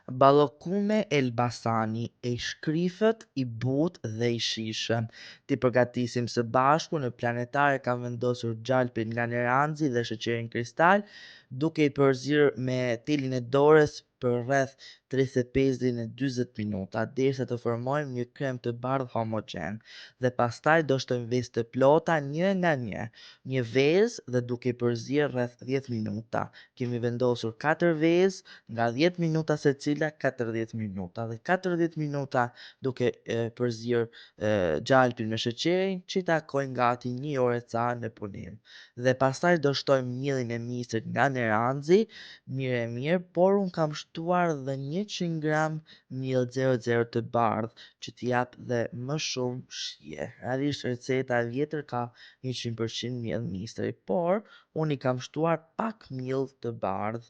Ballokume Elbasani e shkrifët i butë dhe i shishëm. Ti përgatisim së bashku në planetare kam vendosur gjalpin nga neranzi dhe sheqerin kristal, duke i përzirë me tilin e dorës për rreth 35 deri në 40 minuta derisa të formojmë një krem të bardhë homogen dhe pastaj do shtojmë vezë të plota një nga një vezë dhe duke i përzirë rreth 10 minuta. Kemi vendosur 4 vezë nga 10 minuta secila 40 minuta dhe 40 minuta duke përzirë gjalpin me sheqerin që i takojnë gati 1 orë e ca në punim. Dhe pastaj do shtojmë mielin e misër nga neranzi mirë, por unë kam shtuar dhe 100 gram miell 00 të bardhë që t'i jap dhe më shumë shije. Realisht receta e vjetër ka 100% miell misri, por unë i kam shtuar pak miell të bardhë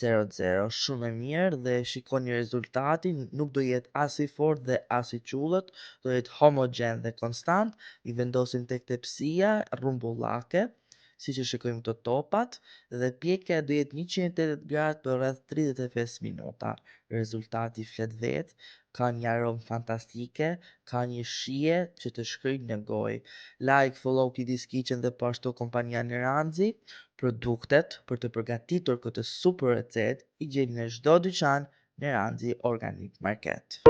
00, shumë e mirë dhe shikoni rezultatin, nuk do jetë as i fortë dhe as i qullët, do jetë homogen dhe konstant, i vendosim tek tepsia rrumbullake, siç e shikojmë këto topat, dhe pjekja do jetë 180 gradë për rreth 35 minuta. Rezultati flet vetë, ka një aromë fantastike, ka një shije që të shkryjnë në gojë. Like, follow Kidis Kitchen dhe po ashtu kompania Neranzi. Produktet për të përgatitur këtë super recetë i gjeni në çdo dyqan Neranzi Organic Market.